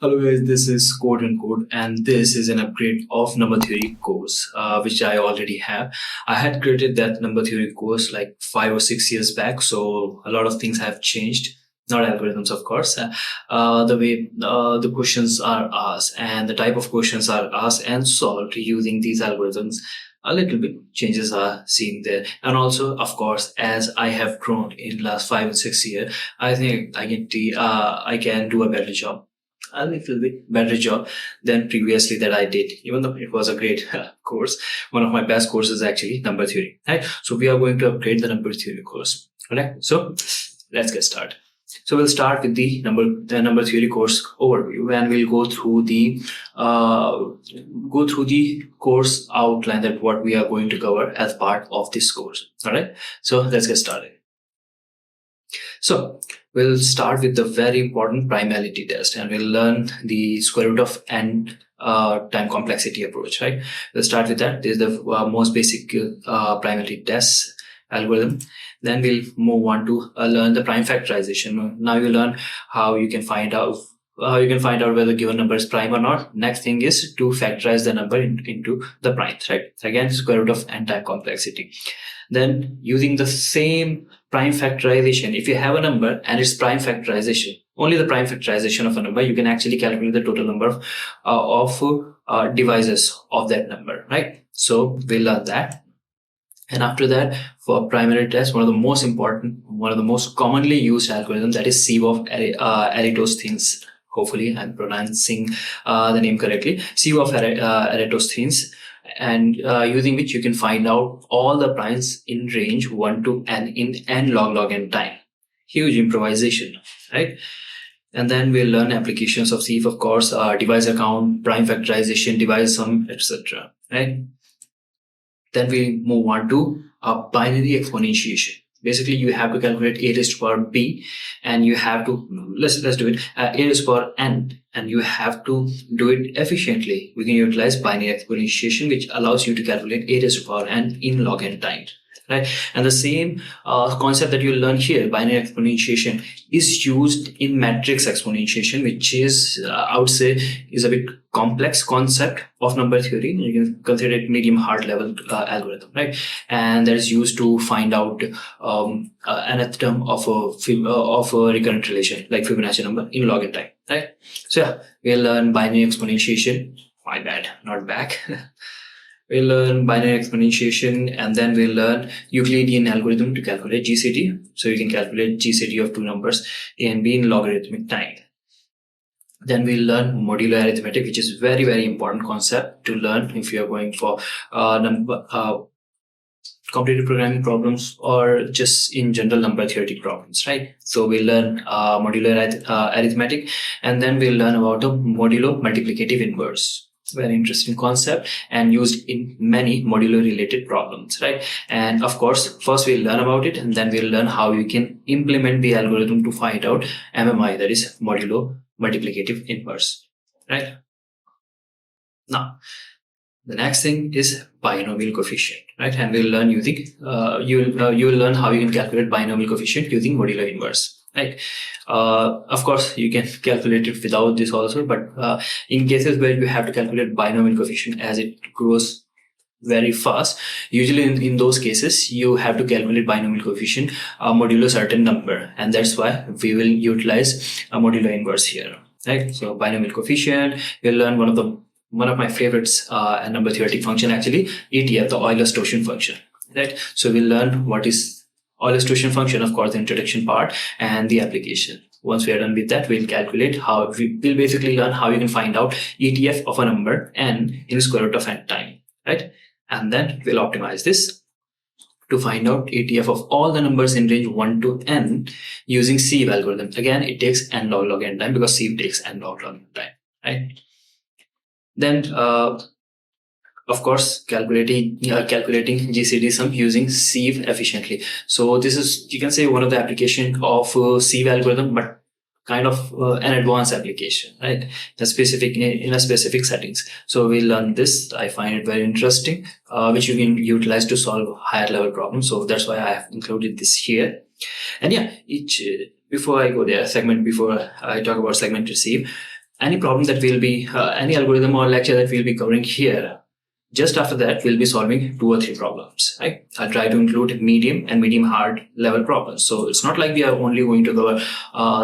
Hello guys, this is CodeNCode and this is an upgrade of number theory course which I already have. I had created that number theory course like 5 or 6 years back, so a lot of things have changed. Not algorithms, of course. The way the questions are asked and the type of questions are asked and solved using these algorithms, a little bit changes are seen there. And also, of course, as I have grown in last 5 or 6 years, I think I can do a better job, a little bit better job than previously that I did, even though it was a great course. One of my best courses actually, number theory. Right? So we are going to upgrade the number theory course. Okay, so let's get started. So we'll start with the number theory course overview, and we'll go through the course outline, that what we are going to cover as part of this course. All right. So let's get started. So we'll start with the very important primality test, and we'll learn the square root of n time complexity approach. Right. We'll start with that. This is the most basic primality test algorithm. Then we'll move on to learn the prime factorization. Now you learn how you can find out whether given number is prime or not. Next thing is to factorize the number into the primes, right? Again, square root of n time complexity. Then using the same prime factorization, if you have a number and it's prime factorization, only the prime factorization of a number, you can actually calculate the total number of divisors of that number, right? So we'll learn that. And after that, for primary test, one of the most commonly used algorithms, that is sieve of Eratosthenes. Hopefully, I'm pronouncing the name correctly. Sieve of Eratosthenes, and using which you can find out all the primes in range 1 to n in n log n time. Huge improvisation, right? And then we'll learn applications of sieve, of course, divisor count, prime factorization, divisor sum, etc. Right? Then we move on to binary exponentiation. Basically, you have to calculate a raised to power b, and you have to let's do it a raised to power n, and you have to do it efficiently. We can utilize binary exponentiation, which allows you to calculate a raised to power n in log n time. Right? And the same concept that you learn here, binary exponentiation, is used in matrix exponentiation, which is, I would say, is a bit complex concept of number theory. You can consider it medium hard level algorithm, right? And that is used to find out nth term of a recurrent relation, like Fibonacci number in log n time, right? So yeah, we'll learn binary exponentiation. My bad, not back. We'll learn binary exponentiation, and then we'll learn Euclidean algorithm to calculate GCD. So you can calculate GCD of two numbers A and B in logarithmic time. Then we'll learn modular arithmetic, which is very, very important concept to learn if you are going for competitive programming problems or just in general number theoretic problems, right? So we'll learn modular arithmetic, and then we'll learn about the modulo multiplicative inverse. Very interesting concept and used in many modular related problems, right? And of course, first we'll learn about it, and then we'll learn how you can implement the algorithm to find out MMI, that is modulo multiplicative inverse, right? Now, the next thing is binomial coefficient, right? And we'll learn using you will learn how you can calculate binomial coefficient using modulo inverse. Right. Of course, you can calculate it without this also, but in cases where you have to calculate binomial coefficient as it grows very fast, usually in those cases, you have to calculate binomial coefficient modulo certain number, and that's why we will utilize a modulo inverse here. Right. So binomial coefficient, we'll learn one of my favorites, a number theoretic function actually, ETF, the Euler-Stoichhian function. Right. So we'll learn what is Euler-Stoichhian function, of course, the introduction part and the application. Once we are done with that, we'll basically learn how you can find out ETF of a number n in square root of n time, right? And then we'll optimize this to find out ETF of all the numbers in range 1 to n using sieve algorithm. Again, it takes n log n time because sieve takes n log n time, right? Then of course, calculating GCD sum using sieve efficiently. So this is, you can say, one of the application of sieve algorithm, but kind of an advanced application, right? In a specific settings. So we learn this. I find it very interesting, which you can utilize to solve higher level problems. So that's why I have included this here. And yeah, before I go there, before I talk about segmented sieve, any problem that we'll be, any algorithm or lecture that we'll be covering here, just after that, we'll be solving 2 or 3 problems, right? I'll try to include medium and medium hard level problems. So it's not like we are only going to cover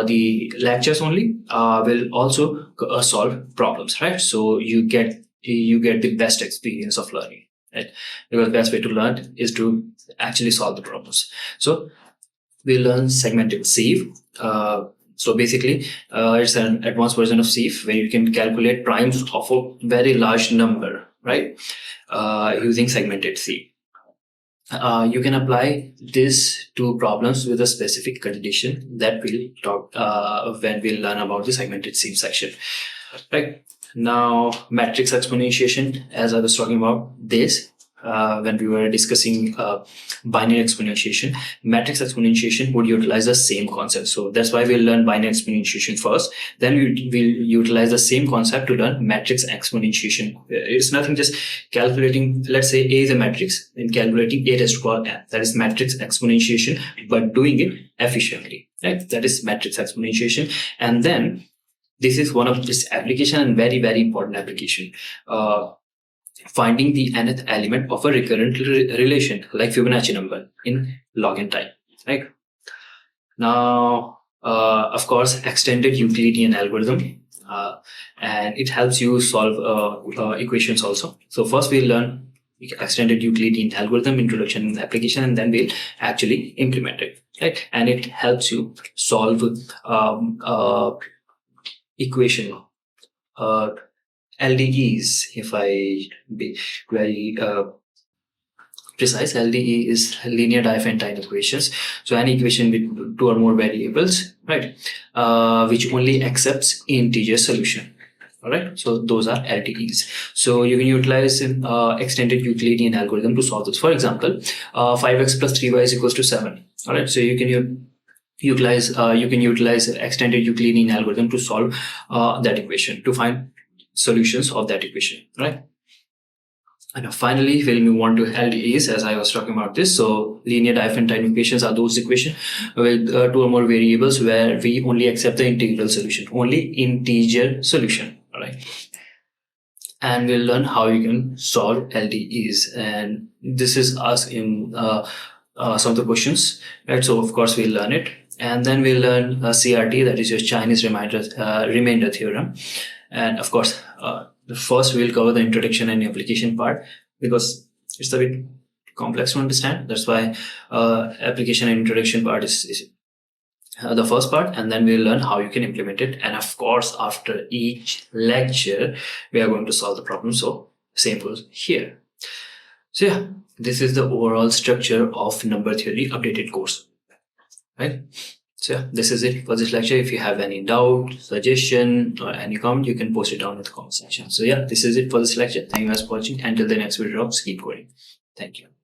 the lectures only. We'll also solve problems, right? So you get the best experience of learning, right? Because the best way to learn is to actually solve the problems. So we learn segmented sieve. So basically, it's an advanced version of sieve where you can calculate primes of a very large number, right? Using segmented sieve. You can apply this to problems with a specific condition that we'll talk when we'll learn about the segmented sieve section. Right now, matrix exponentiation, as I was talking about this when we were discussing binary exponentiation, matrix exponentiation would utilize the same concept. So that's why we'll learn binary exponentiation first. Then we'll utilize the same concept to learn matrix exponentiation. It's nothing, just calculating, let's say A is a matrix, and calculating A raised to the power n. That is matrix exponentiation, but doing it efficiently, right? That is matrix exponentiation. And then this is one of this application, and very, very important application. Finding the nth element of a recurrent relation like Fibonacci number in log n time, right? Now, of course, extended Euclidean algorithm, and it helps you solve equations also. So first we'll learn extended Euclidean algorithm, introduction and application, and then we'll actually implement it, right? And it helps you solve equation, LDEs, if I be very precise. LDE is linear Diophantine equations. So any equation with 2 or more variables, right, which only accepts integer solution. All right, so those are LDEs. So you can utilize an extended Euclidean algorithm to solve this. For example, 5x plus 3y is equals to 7. All right, so you can utilize extended Euclidean algorithm to solve that equation, to find solutions of that equation, right? And finally, we'll move on to LDEs, as I was talking about this. So linear Diophantine equations are those equations with 2 or more variables where we only accept the integral solution, only integer solution, all right? And we'll learn how you can solve LDEs, and this is asked in some of the questions, right? So of course we'll learn it, and then we'll learn CRT, that is your Chinese remainder theorem. And of course, first we'll cover the introduction and application part, because it's a bit complex to understand. That's why application and introduction part is the first part, and then we'll learn how you can implement it. And of course, after each lecture, we are going to solve the problem. So same goes here. So yeah, this is the overall structure of number theory updated course, right? So yeah, this is it for this lecture. If you have any doubt, suggestion, or any comment, you can post it down in the comment section. So yeah, this is it for this lecture. Thank you guys for watching. Until the next video drops, keep coding. Thank you.